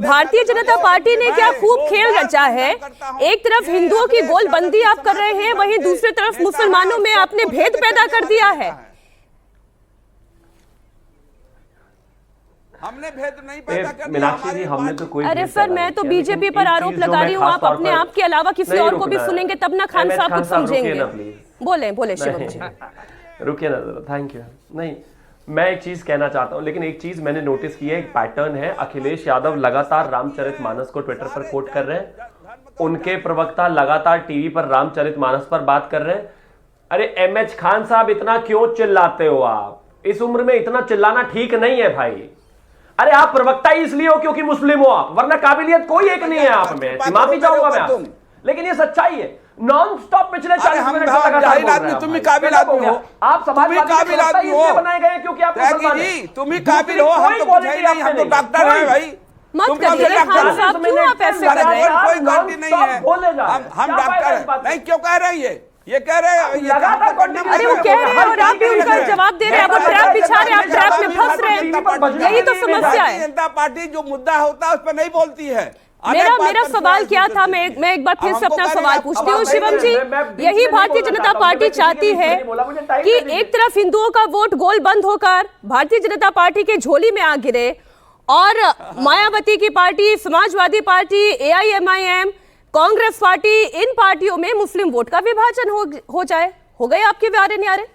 Bharatiya Janata party ने क्या खूब खेल रचा है। एक तरफ हिंदुओं की गोलबंदी आप कर रहे हैं, वहीं दूसरी तरफ मुसलमानों में आपने भेद पैदा कर दिया है। हमने भेद नहीं पैदा कर दिया। मीनाक्षी जी, हमने तो कोई अरे सर, मैं तो बीजेपी पर आरोप लगा रही हूँ, आप अपने आप के अलावा किसी और को भी सुनेंगे तब ना खान साहब कुछ समझेंगे। बोले शिवम जी। रुकिए ना, थैंक यू। नहीं, मैं एक चीज कहना चाहता हूं, लेकिन एक चीज मैंने नोटिस की है, एक पैटर्न है। अखिलेश यादव लगातार रामचरितमानस को ट्विटर पर कोट कर रहे हैं, उनके प्रवक्ता लगातार टीवी पर रामचरितमानस पर बात कर रहे हैं। अरे एमएच खान साहब, इतना क्यों चिल्लाते हो आप? इस उम्र में इतना चिल्लाना ठीक नहीं है भाई। अरे आप प्रवक्ता ही इसलिए हो क्योंकि मुस्लिम हो आप, वरना काबिलियत कोई एक नहीं है आप में। माफी चाहूंगा मैं आप, लेकिन ये सच्चाई है। नॉन स्टॉप पिछले 40 मिनट से लगातार बोल रहे हैं। तुम भी काबिल आदमी हो, आप समाजवादी काबिल आदमी हो, बनाए गए क्योंकि आप मुसलमान हैं। तुम भी काबिल हो, हम तो कुछ नहीं, हम तो डॉक्टर हैं भाई। मत करिए खान साहब, क्यों आप ऐसे कर रहे हैं? कोई गलती नहीं है, हम डॉक्टर हैं। नहीं, क्यों कह रहे हैं ये कह रहे हैं अरे वो कह रहे हैं और आप भी उनका जवाब दे रहे हैं। वो ट्रैप बिछा रहे हैं, आप ट्रैप में फंस रहे हैं। यही तो समस्या है। जनता पार्टी जो मुद्दा होता है उस पर नहीं बोलती है। मेरा सवाल क्या था, मैं एक बार फिर से अपना सवाल पूछती हूँ शिवम जी। यही भारतीय जनता पार्टी चाहती है कि एक तरफ हिंदुओं का वोट गोल बंद होकर भारतीय जनता पार्टी के झोली में आ गिरे, और मायावती की party, Samajwadi party, AIMIM, Congress party, इन पार्टियों में मुस्लिम वोट का विभाजन हो जाए। हो गए आपके व्यारे न्यारे?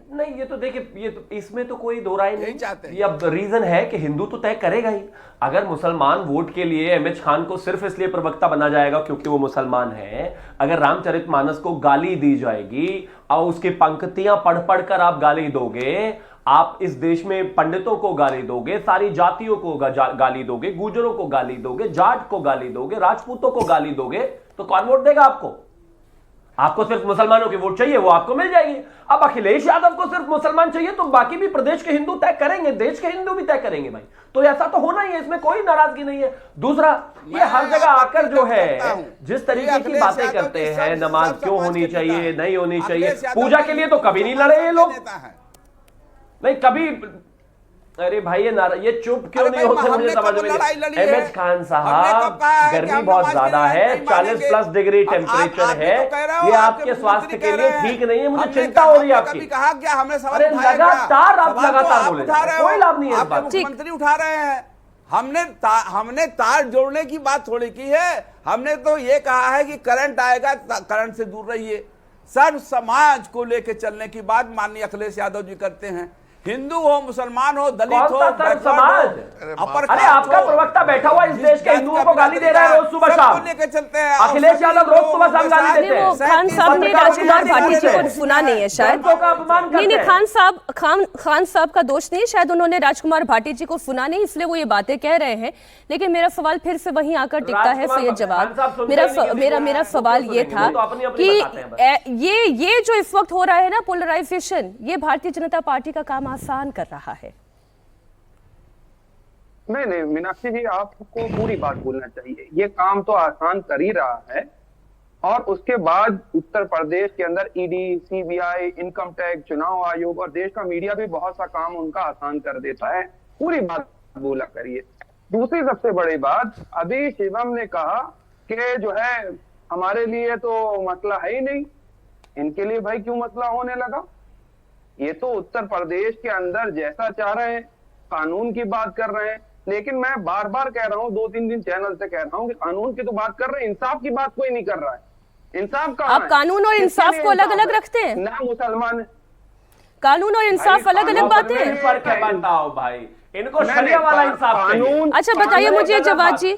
नहीं, ये तो देखिए, ये तो इसमें तो कोई दो राय नहीं चाहते। ये अब रीजन है कि हिंदू तो तय करेगा ही। अगर मुसलमान वोट के लिए एमएच खान को सिर्फ इसलिए प्रवक्ता बना जाएगा क्योंकि वो मुसलमान है, अगर रामचरितमानस को गाली दी जाएगी और उसकी पंक्तियां पढ़ पढ़ कर आप गाली दोगे, आप इस देश में पंडितों को गाली दोगे, सारी जातियों को गाली दोगे, गुजरों को गाली दोगे, जाट को गाली दोगे, राजपूतों को गाली दोगे, तो कौन वोट देगा आपको? आपको सिर्फ मुसलमानों की वोट चाहिए, वो आपको मिल जाएगी। अब अखिलेश यादव को सिर्फ मुसलमान चाहिए तो बाकी भी प्रदेश के हिंदू तय करेंगे, देश के हिंदू भी तय करेंगे भाई। तो ऐसा तो होना ही है, इसमें कोई नाराजगी नहीं है। दूसरा, ये हर जगह आकर जो है जिस तरीके की बातें करते हैं, नमाज क्यों होनी चाहिए, नहीं होनी चाहिए, पूजा के लिए तो कभी नहीं लड़े ये लोग, नहीं कभी। अरे भाई ये चुप क्यों नहीं होते, मुझे समझ में नहीं। एमएच खान साहब, गर्मी बहुत ज्यादा है, 40+ डिग्री टेम्परेचर है, ये आपके स्वास्थ्य के लिए ठीक नहीं है, मुझे चिंता हो रही है आपकी। कहा क्या हमने सवाल लगातार आप लगातार बोले, कोई लाभ नहीं है इस बात। मुख्यमंत्री उठा रहे हैं, हमने तार जोड़ने की बात थोड़ी की है। हमने तो ये कहा है कि करंट आएगा, करंट से दूर रहिए। सर्व समाज को लेकर चलने की बात माननीय अखिलेश यादव जी करते हैं। हिंदू हो, मुसलमान हो, दलित हो, समाज। अरे आपका प्रवक्ता बैठा हुआ इस देश के हिंदुओं को गाली दे रहा है रोज सुबह शाम, लेके चलते हैं। अखिलेश यादव रोज सुबह शाम गाली देते हैं। खान साहब ने राजकुमार भाटी जी को सुना नहीं है शायद। नहीं, खान साहब का दोष नहीं, शायद उन्होंने राजकुमार भाटी जी को सुना नहीं, इसलिए वो ये बातें कह रहे हैं। लेकिन मेरा सवाल फिर से वहीं आकर टिकता है सैयद जवाब। मेरा सवाल ये था कि ये जो इस वक्त हो रहा है ना पोलराइजेशन, ये भारतीय जनता पार्टी का काम आसान कर रहा है। नहीं मीनाक्षी जी, आपको पूरी बात बोलना चाहिए। ये काम तो आसान कर ही रहा है, और उसके बाद उत्तर प्रदेश के अंदर ईडी, सीबीआई, इनकम टैक्स, चुनाव आयोग और देश का मीडिया भी बहुत सा काम उनका आसान कर देता है। पूरी बात बोला करिए। दूसरी सबसे बड़ी बात, अभी शिवम ने कहा कि जो है हमारे लिए तो मसला है ही नहीं, इनके लिए भाई क्यों मसला होने लगा? ये तो उत्तर प्रदेश के अंदर जैसा चाह रहे हैं, कानून की बात कर रहे हैं। लेकिन मैं बार बार कह रहा हूँ, 2-3 दिन चैनल से कह रहा हूँ कि कानून की तो बात कर रहे हैं, इंसाफ की बात कोई नहीं कर रहा है। इंसाफ का आप कानून और इंसाफ को अलग अलग रखते हैं ना? मुसलमान कानून और इंसाफ अलग अलग बातें हैं। फर्क है, बताओ भाई, इनको शरिया वाला इंसाफ चाहिए। अच्छा बताइए मुझे जवाद जी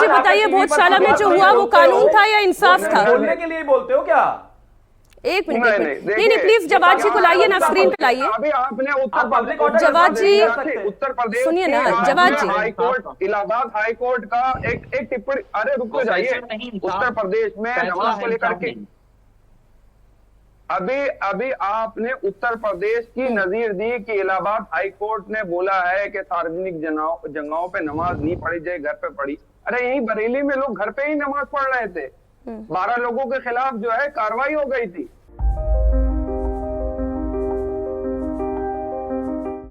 बताइए, भोजशाला में जो हुआ वो कानून था या इंसाफ था? बोलने के लिए बोलते हो क्या? एक मिनट नहीं, प्लीज जवाद जी को लाइए ना, स्क्रीन पे लाइए। अभी आपने जवाद जी उत्तर प्रदेश सुनिए ना, Jawad ji, high court, Allahabad high court का एक टिप्पणी, अरे रुक तो जाइए। उत्तर प्रदेश में नमाज को लेकर के अभी आपने उत्तर प्रदेश की नजीर दी कि इलाहाबाद हाई कोर्ट ने बोला है कि सार्वजनिक जगहों पे नमाज नहीं पढ़ी जाए, घर पे पढ़ी। अरे यही बरेली में लोग घर पे ही नमाज पढ़ रहे थे, 12 लोगों के खिलाफ जो है कार्रवाई हो गई थी।